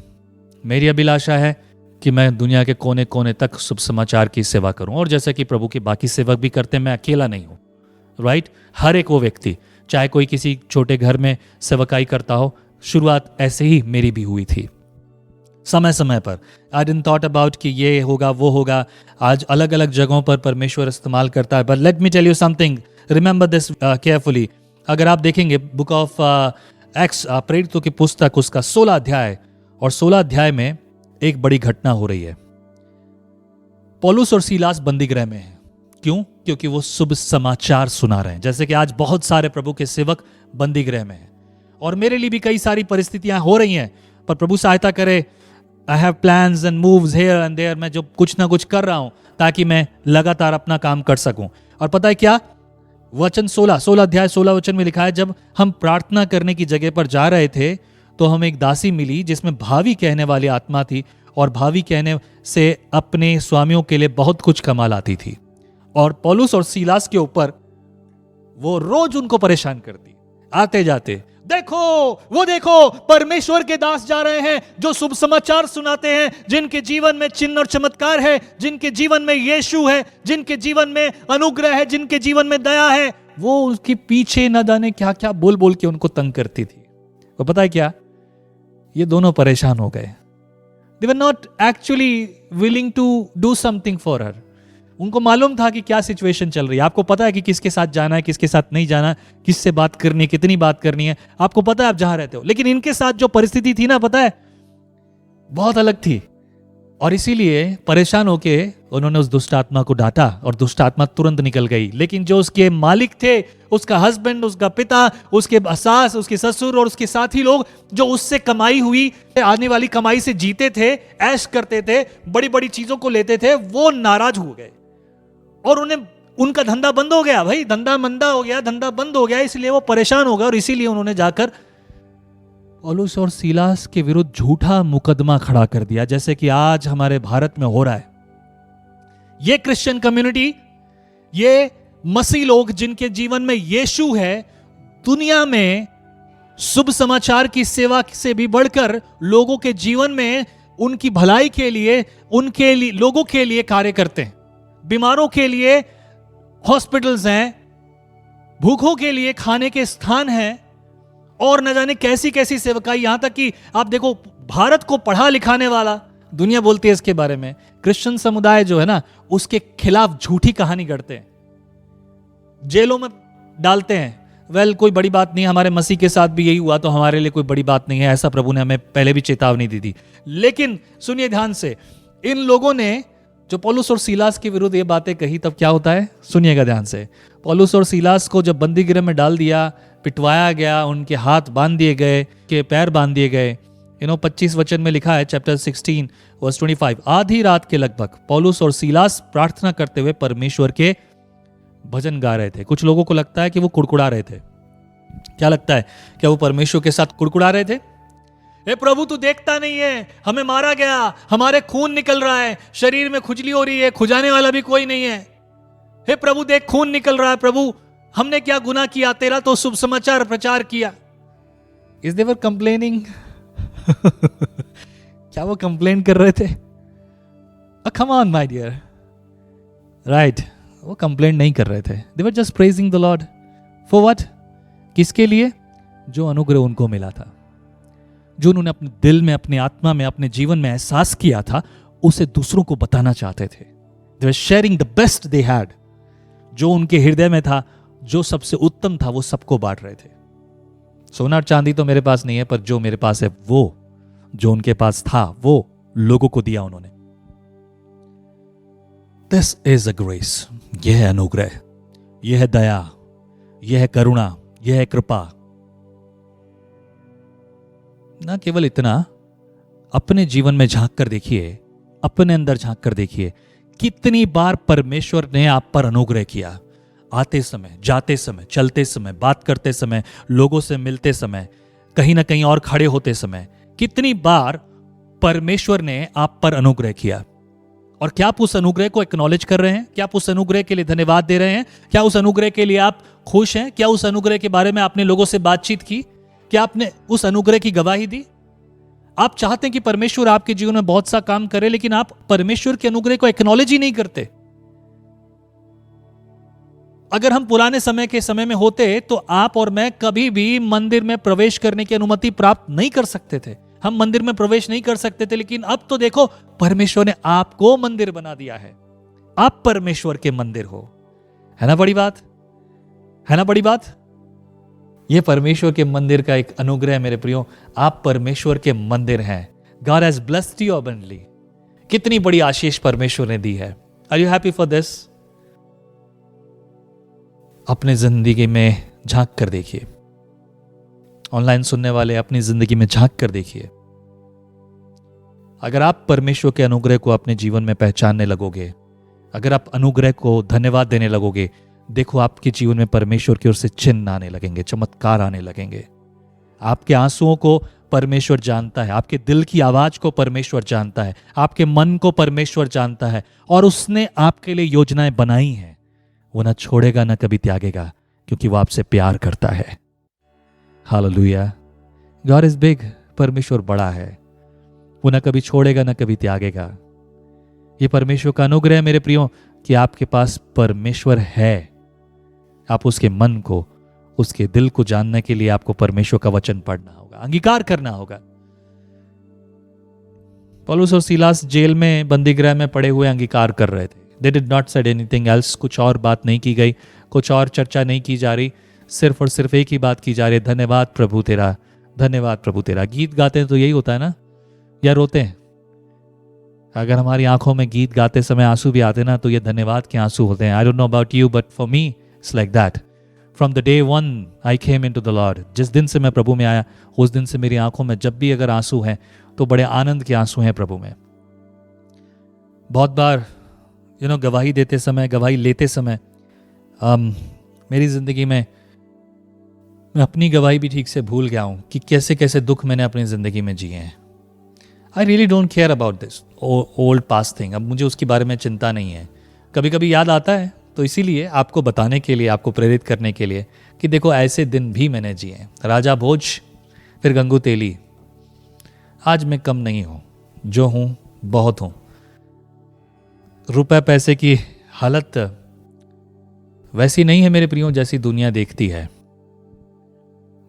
मेरी अभिलाषा है कि मैं दुनिया के कोने कोने तक शुभ समाचार की सेवा करूं, और जैसा कि प्रभु के बाकी सेवक भी करते हैं, मैं अकेला नहीं हूं। राइट? हर एक वो व्यक्ति चाहे कोई किसी छोटे घर में सेवकाई करता हो, शुरुआत ऐसे ही मेरी भी हुई थी समय समय पर। आई डिडंट थॉट अबाउट कि ये होगा वो होगा। आज अलग अलग जगहों पर परमेश्वर इस्तेमाल करता है। But let me tell you something, remember this carefully. अगर आप देखेंगे बुक ऑफ एक्ट्स, प्रेरितों की पुस्तक, उसका 16 अध्याय, और 16 अध्याय में एक बड़ी घटना हो रही है। पौलुस और सीलास बंदीगृह में हैं। क्यों? क्योंकि वो शुभ समाचार सुना रहे हैं। जैसे कि आज बहुत सारे प्रभु के सेवक बंदीगृह में हैं, और मेरे लिए भी कई सारी परिस्थितियां हो रही हैं, पर प्रभु सहायता करे। I have plans and moves here and there. मैं जो कुछ ना कुछ कर रहा हूं ताकि मैं लगातार अपना काम कर सकूं। और पता है क्या? वचन 16 अध्याय 16 वचन में लिखा है, जब हम प्रार्थना करने की जगह पर जा रहे थे तो हमें एक दासी मिली जिसमें भावी कहने वाली आत्मा थी, और भावी कहने से अपने स्वामियों के लिए बहुत कुछ कमा लाती थी। और पौलुस और सीलास के ऊपर वो रोज उनको परेशान करती, आते जाते, देखो वो देखो परमेश्वर के दास जा रहे हैं जो शुभ समाचार सुनाते हैं, जिनके जीवन में चिन्ह और चमत्कार है, जिनके जीवन में यीशु है, जिनके जीवन में अनुग्रह है, जिनके जीवन में दया है। वो उसके पीछे न जाने क्या क्या बोल बोल के उनको तंग करती थी। तो पता है क्या? ये दोनों परेशान हो गए। They were not actually willing to do something for her. उनको मालूम था कि क्या सिचुएशन चल रही है। आपको पता है कि किसके साथ जाना है, किसके साथ नहीं जाना, किससे बात करनी है, कितनी बात करनी है, आपको पता है आप जहां रहते हो। लेकिन इनके साथ जो परिस्थिति थी ना, पता है, बहुत अलग थी। और इसीलिए परेशान होके उन्होंने उस दुष्ट आत्मा को डांटा, और दुष्ट आत्मा तुरंत निकल गई। लेकिन जो उसके मालिक थे, उसका हस्बैंड, उसका पिता, उसके सास, उसके ससुर और उसके साथी लोग, जो उससे कमाई हुई आने वाली कमाई से जीते थे, ऐश करते थे, बड़ी बड़ी चीजों को लेते थे, वो नाराज हो गए और उनका धंधा बंद हो गया। भाई धंधा मंदा हो गया, धंधा बंद हो गया, इसलिए वो परेशान हो गए। और इसीलिए उन्होंने जाकर पौलुस और सीलास के विरुद्ध झूठा मुकदमा खड़ा कर दिया, जैसे कि आज हमारे भारत में हो रहा है। ये क्रिश्चियन कम्युनिटी, ये मसीह लोग जिनके जीवन में यीशु है, दुनिया में शुभ समाचार की सेवा से भी बढ़कर लोगों के जीवन में उनकी भलाई के लिए, उनके लिए, लोगों के लिए कार्य करते हैं। बीमारों के लिए हॉस्पिटल्स हैं, भूखों के लिए खाने के स्थान हैं, और न जाने कैसी कैसी सेवकाई। यहां तक कि आप देखो, भारत को पढ़ा लिखाने वाला, दुनिया बोलती है इसके बारे में, क्रिश्चियन समुदाय जो है ना, उसके खिलाफ झूठी कहानी गढ़ते हैं, जेलों में डालते हैं। वेल, कोई बड़ी बात नहीं, हमारे मसीह के साथ भी यही हुआ, तो हमारे लिए कोई बड़ी बात नहीं है, ऐसा प्रभु ने हमें पहले भी चेतावनी दी थी। लेकिन सुनिए ध्यान से, इन लोगों ने जो पौलुस और सीलास के विरुद्ध ये बातें कही, तब क्या होता है? सुनिएगा ध्यान से। पौलुस और सीलास को जब बंदी गृह में डाल दिया, पिटवाया गया, उनके हाथ बांध दिए गए, के पैर बांध दिए गए। 25 वचन में लिखा है, चैप्टर 16 वर्स 25, आधी रात के लगभग पौलुस और सीलास प्रार्थना करते हुए परमेश्वर के भजन गा रहे थे। कुछ लोगों को लगता है कि वो कुड़कुड़ा रहे थे। क्या लगता है? क्या वो परमेश्वर के साथ कुड़कुड़ा रहे थे? हे प्रभु, तू देखता नहीं है, हमें मारा गया, हमारे खून निकल रहा है, शरीर में खुजली हो रही है, खुजाने वाला भी कोई नहीं है। हे प्रभु देख, खून निकल रहा है, प्रभु हमने क्या गुनाह किया, तेरा तो शुभ समाचार प्रचार किया। Is they were complaining? क्या वो कंप्लेन कर रहे थे? Come on my dear, right, वो कंप्लेन नहीं कर रहे थे। They were just praising the Lord. For what? किसके लिए? जो अनुग्रह उनको मिला था, जो उन्होंने अपने दिल में, अपनी आत्मा में, अपने जीवन में एहसास किया था, उसे दूसरों को बताना चाहते थे। They were sharing the best they had. जो उनके हृदय में था, जो सबसे उत्तम था, वो सबको बांट रहे थे। सोना और चांदी तो मेरे पास नहीं है, पर जो मेरे पास है, वो जो उनके पास था, वो लोगों को दिया उन्होंने। This is a grace. यह है अनुग्रह, यह है दया, यह है करुणा, यह है कृपा। ना केवल इतना, अपने जीवन में झांक कर देखिए, अपने अंदर झांक कर देखिए, कितनी बार परमेश्वर ने आप पर अनुग्रह किया। आते समय, जाते समय, चलते समय, बात करते समय, लोगों से मिलते समय, कहीं ना कहीं और खड़े होते समय, कितनी बार परमेश्वर ने आप पर अनुग्रह किया। और क्या आप उस अनुग्रह को एक्नॉलेज कर रहे हैं? क्या आप उस अनुग्रह के लिए धन्यवाद दे रहे हैं? क्या उस अनुग्रह के लिए आप खुश हैं? क्या उस अनुग्रह के बारे में आपने लोगों से बातचीत की? क्या आपने उस अनुग्रह की गवाही दी? आप चाहते हैं कि परमेश्वर आपके जीवन में बहुत सा काम करे, लेकिन आप परमेश्वर के अनुग्रह को एक्नॉलेज ही नहीं करते। अगर हम पुराने समय में होते तो आप और मैं कभी भी मंदिर में प्रवेश करने की अनुमति प्राप्त नहीं कर सकते थे। हम मंदिर में प्रवेश नहीं कर सकते थे, लेकिन अब तो देखो परमेश्वर ने आपको मंदिर बना दिया है। आप परमेश्वर के मंदिर हो। है ना बड़ी बात? है ना बड़ी बात? यह परमेश्वर के मंदिर का एक अनुग्रह मेरे प्रियो। आप परमेश्वर के मंदिर हैं। God has blessed you abundantly। कितनी बड़ी आशीष परमेश्वर ने दी है। Are you happy for this? अपने जिंदगी में झांक कर देखिए। ऑनलाइन सुनने वाले अपनी जिंदगी में झांक कर देखिए। अगर आप परमेश्वर के अनुग्रह को अपने जीवन में पहचानने लगोगे, अगर आप अनुग्रह को धन्यवाद देने लगोगे, देखो आपके जीवन में परमेश्वर की ओर से चिन्ह आने लगेंगे, चमत्कार आने लगेंगे। आपके आंसुओं को परमेश्वर जानता है, आपके दिल की आवाज को परमेश्वर जानता है, आपके मन को परमेश्वर जानता है, और उसने आपके लिए योजनाएं बनाई हैं। वो ना छोड़ेगा ना कभी त्यागेगा, क्योंकि वो आपसे प्यार करता है। हालेलुया। God is big. परमेश्वर बड़ा है। वो ना कभी छोड़ेगा ना कभी त्यागेगा। ये परमेश्वर का अनुग्रह है मेरे प्रियो कि आपके पास परमेश्वर है। आप उसके मन को, उसके दिल को जानने के लिए आपको परमेश्वर का वचन पढ़ना होगा, अंगीकार करना होगा। पौलुस और सीलास जेल में, बंदीगृह में पड़े हुए अंगीकार कर रहे थे। They did not said anything else। कुछ और बात नहीं की गई, कुछ और चर्चा नहीं की जा रही, सिर्फ और सिर्फ एक ही बात की जा रही है, धन्यवाद प्रभु तेरा, धन्यवाद प्रभु तेरा। गीत गाते हैं तो यही होता है ना, या रोते हैं? अगर हमारी आंखों में गीत गाते समय आंसू भी आते ना, तो ये धन्यवाद के आंसू होते हैं। I don't know about you, but for me it's like that. From the day one I came into the Lord. जिस दिन से मैं प्रभु में आया, उस दिन से मेरी आंखों में जब भी अगर आंसू हैं तो बड़े आनंद के आंसू हैं प्रभु में। बहुत बार गवाही देते समय, गवाही लेते समय मेरी जिंदगी में मैं अपनी गवाही भी ठीक से भूल गया हूं कि कैसे कैसे दुख मैंने अपनी जिंदगी में जिए हैं। I really don't care about this old past thing. अब मुझे उसके बारे में चिंता नहीं है। कभी कभी याद आता है, तो इसीलिए आपको बताने के लिए, आपको प्रेरित करने के लिए कि देखो ऐसे दिन भी मैंने जिए। राजा भोज, फिर गंगू तेली। आज मैं कम नहीं हूं, जो हूं बहुत हूं। रुपए पैसे की हालत वैसी नहीं है मेरे प्रियो जैसी दुनिया देखती है।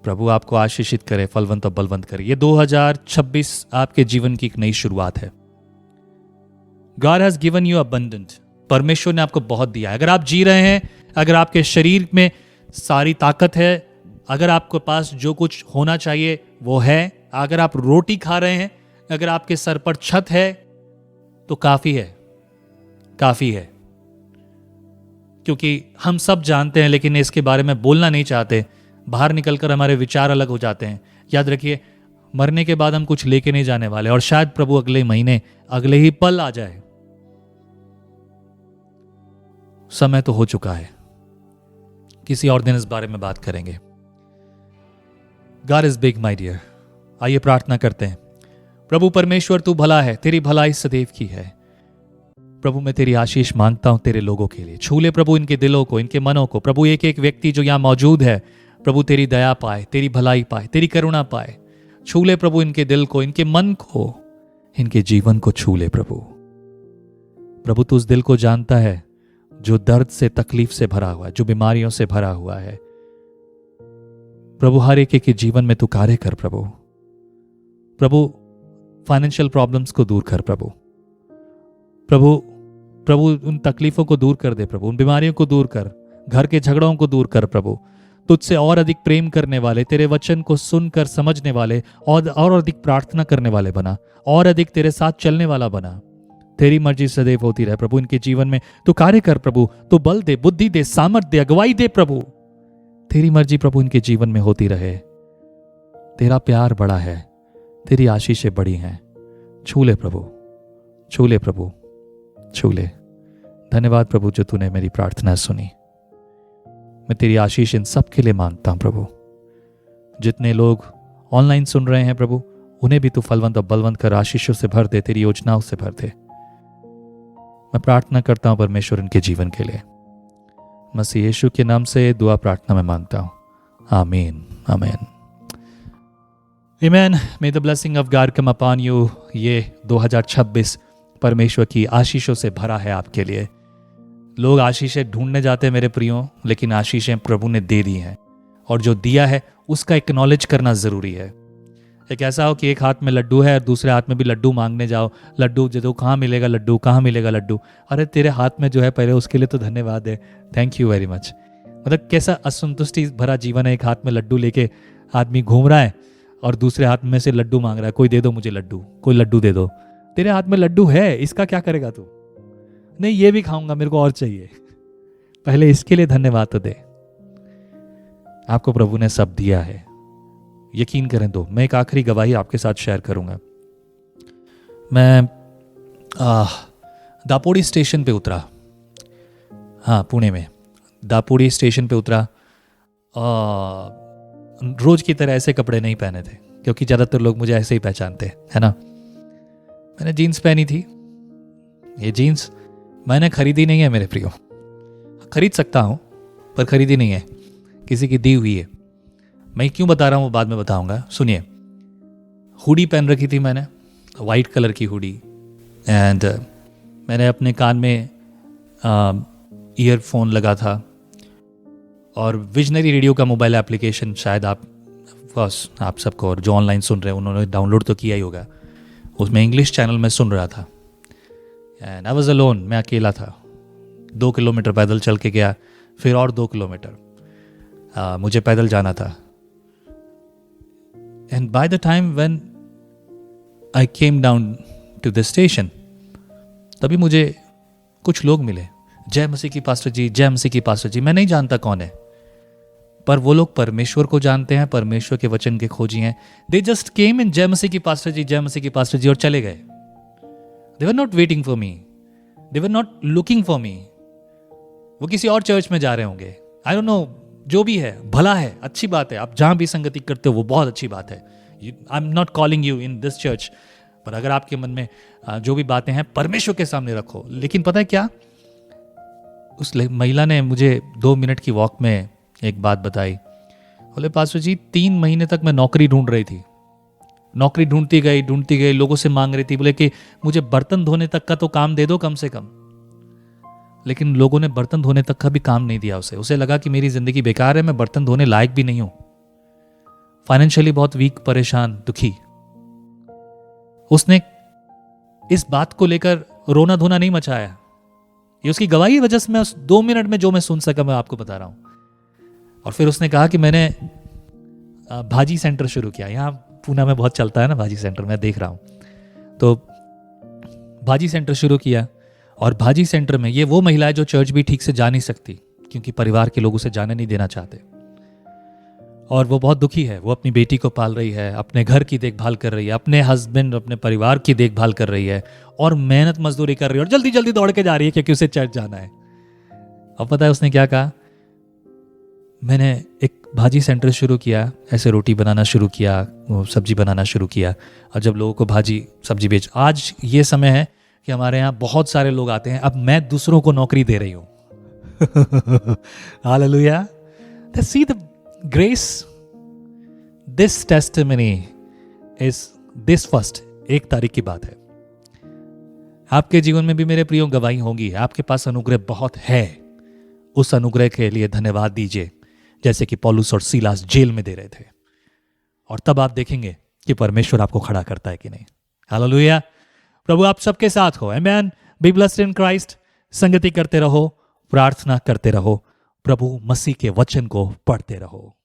प्रभु आपको आशीषित करे, फलवंत और बलवंत करे। ये 2026 आपके जीवन की एक नई शुरुआत है। God has given you abundant। परमेश्वर ने आपको बहुत दिया है। अगर आप जी रहे हैं, अगर आपके शरीर में सारी ताकत है, अगर आपके पास जो कुछ होना चाहिए वो है, अगर आप रोटी खा रहे हैं, अगर आपके सर पर छत है, तो काफी है, काफी है। क्योंकि हम सब जानते हैं, लेकिन इसके बारे में बोलना नहीं चाहते। बाहर निकलकर हमारे विचार अलग हो जाते हैं। याद रखिए, मरने के बाद हम कुछ लेके नहीं जाने वाले, और शायद प्रभु अगले महीने, अगले ही पल आ जाए। समय तो हो चुका है, किसी और दिन इस बारे में बात करेंगे। God is big my dear। आइए प्रार्थना करते हैं। प्रभु परमेश्वर तू भला है, तेरी भलाई सदैव की है। प्रभु मैं तेरी आशीष मांगता हूं तेरे लोगों के लिए। छू ले प्रभु इनके दिलों को, इनके मनों को। प्रभु एक एक व्यक्ति जो यहां मौजूद है, प्रभु तेरी दया पाए, तेरी भलाई पाए, तेरी करुणा पाए। छू ले प्रभु इनके दिल को, इनके मन को, इनके जीवन को छू ले प्रभु। प्रभु तू उस दिल को जानता है जो दर्द से, तकलीफ से भरा हुआ है, जो बीमारियों से भरा हुआ है। प्रभु हर एक के जीवन में तू कार्य कर प्रभु। प्रभु फाइनेंशियल प्रॉब्लम्स को दूर कर प्रभु। प्रभु प्रभु उन तकलीफों को दूर कर दे प्रभु, उन बीमारियों को दूर कर, घर के झगड़ों को दूर कर प्रभु। तुझसे और अधिक प्रेम करने वाले, तेरे वचन को सुनकर समझने वाले, और अधिक प्रार्थना करने वाले बना, और अधिक तेरे साथ चलने वाला बना। तेरी मर्जी सदैव होती रहे प्रभु। इनके जीवन में तू कार्य कर प्रभु। तू बल दे, बुद्धि दे, सामर्थ दे, अगुवाई दे प्रभु। तेरी मर्जी प्रभु इनके जीवन में होती रहे। तेरा प्यार बड़ा है, तेरी आशीषें बड़ी हैं। छू ले प्रभु, छू ले प्रभु, छू ले। धन्यवाद प्रभु जो तूने मेरी प्रार्थना सुनी। मैं तेरी आशीष इन सब के लिए मांगता हूं प्रभु। जितने लोग ऑनलाइन सुन रहे हैं प्रभु, उन्हें भी तू फलवंत और बलवंत कर आशीषों से भर दे, तेरी योजनाओं से भर दे। मैं प्रार्थना करता हूं परमेश्वर इनके जीवन के लिए। मसीह यीशु के नाम से दुआ प्रार्थना में मांगता हूं। आमीन, आमीन। Amen। May the blessing of God come upon you। ये 2026 परमेश्वर की आशीषों से भरा है आपके लिए। लोग आशीषें ढूंढने जाते हैं मेरे प्रियो, लेकिन आशीषें प्रभु ने दे दी हैं, और जो दिया है उसका एक्नॉलेज करना ज़रूरी है। एक ऐसा हो कि एक हाथ में लड्डू है और दूसरे हाथ में भी लड्डू मांगने जाओ, लड्डू जो कहाँ मिलेगा लड्डू, कहाँ मिलेगा लड्डू। अरे तेरे हाथ में जो है पहले उसके लिए तो धन्यवाद है, थैंक यू वेरी मच। मतलब कैसा असंतुष्टि भरा जीवन है, एक हाथ में लड्डू लेके आदमी घूम रहा है और दूसरे हाथ में से लड्डू मांग रहा है, कोई दे दो मुझे लड्डू, कोई लड्डू दे दो। तेरे हाथ में लड्डू है, इसका क्या करेगा तू? नहीं ये भी खाऊंगा, मेरे को और चाहिए। पहले इसके लिए धन्यवाद तो दे। आपको प्रभु ने सब दिया है, यकीन करें तो। मैं एक आखिरी गवाही आपके साथ शेयर करूंगा। मैं दापोड़ी स्टेशन पे उतरा, हाँ पुणे में दापोड़ी स्टेशन पे उतरा। रोज की तरह ऐसे कपड़े नहीं पहने थे, क्योंकि ज़्यादातर लोग मुझे ऐसे ही पहचानते हैं, है ना। मैंने जीन्स पहनी थी। ये जीन्स मैंने खरीदी नहीं है मेरे प्रियो, खरीद सकता हूँ पर खरीदी नहीं है, किसी की दी हुई है। मैं क्यों बता रहा हूँ वो बाद में बताऊंगा, सुनिए। हुडी पहन रखी थी मैंने, वाइट कलर की हुडी, एंड मैंने अपने कान में ईयरफोन लगा था, और विजनरी रेडियो का मोबाइल एप्लीकेशन शायद आप सबको और जो ऑनलाइन सुन रहे हैं उन्होंने डाउनलोड तो किया ही होगा। उसमें इंग्लिश चैनल में सुन रहा था, एंड आई वाज अलोन, मैं अकेला था। 2 किलोमीटर पैदल चल के गया, फिर और 2 किलोमीटर मुझे पैदल जाना था। And by the time when I came down to the station, तभी मुझे कुछ लोग मिले। जय मसीह की पास्टर जी, जय मसीह की पास्टर जी। मैं नहीं जानता कौन है, पर वो लोग परमेश्वर को जानते हैं, परमेश्वर के वचन के खोजी हैं। दे जस्ट केम इन, जय मसीह की पास्टर जी, जय मसीह की पास्टर जी, और चले गए। They were not waiting for me, they were not looking for me. वो किसी और चर्च में जा रहे होंगे, आई डोंट नो, जो भी है भला है, अच्छी बात है। आप जहां भी संगति करते हो वो बहुत अच्छी बात है। I am not calling you in this church, पर अगर आपके मन में जो भी बातें हैं परमेश्वर के सामने रखो। लेकिन पता है क्या, उस महिला ने मुझे 2 मिनट की वॉक में एक बात बताई। बोले पास्टर जी 3 महीने तक मैं नौकरी ढूंढ रही थी, नौकरी ढूंढती गई, लोगों से मांग रही थी। बोले कि मुझे बर्तन धोने तक का तो काम दे दो कम से कम। लेकिन लोगों ने बर्तन धोने तक का भी काम नहीं दिया उसे लगा कि मेरी जिंदगी बेकार है, मैं बर्तन धोने लायक भी नहीं हूं। फाइनेंशियली बहुत वीक, परेशान, दुखी। उसने इस बात को लेकर रोना धोना नहीं मचाया। ये उसकी गवाही की वजह से मैं उस 2 मिनट में जो मैं सुन सका मैं आपको बता रहा हूं। और फिर उसने कहा कि मैंने भाजी सेंटर शुरू किया। यहाँ पूना में बहुत चलता है ना भाजी सेंटर, मैं देख रहा हूं। तो भाजी सेंटर शुरू किया, और भाजी सेंटर में ये वो महिला है जो चर्च भी ठीक से जा नहीं सकती, क्योंकि परिवार के लोग उसे जाने नहीं देना चाहते। और वो बहुत दुखी है। वो अपनी बेटी को पाल रही है, अपने घर की देखभाल कर रही है, अपने हस्बैंड, अपने परिवार की देखभाल कर रही है, और मेहनत मजदूरी कर रही है, और जल्दी जल्दी दौड़ के जा रही है क्योंकि उसे चर्च जाना है। अब पता है उसने क्या कहा, मैंने एक भाजी सेंटर शुरू किया, ऐसे रोटी बनाना शुरू किया, सब्जी बनाना शुरू किया, और जब लोगों को भाजी सब्जी बेच, आज ये समय है कि हमारे यहाँ बहुत सारे लोग आते हैं। अब मैं दूसरों को नौकरी दे रही हूँ। Hallelujah. See the grace, this testimony is this first, 1 तारीख की बात है। आपके जीवन में भी मेरे प्रियो गवाही होंगी। आपके पास अनुग्रह बहुत है, उस अनुग्रह के लिए धन्यवाद दीजिए, जैसे कि पौलुस और सीलास जेल में दे रहे थे। और तब आप देखेंगे कि परमेश्वर आपको खड़ा करता है कि नहीं। हालेलुया। प्रभु आप सबके साथ हो। Amen. Be blessed in Christ. संगति करते रहो, प्रार्थना करते रहो, प्रभु मसीह के वचन को पढ़ते रहो।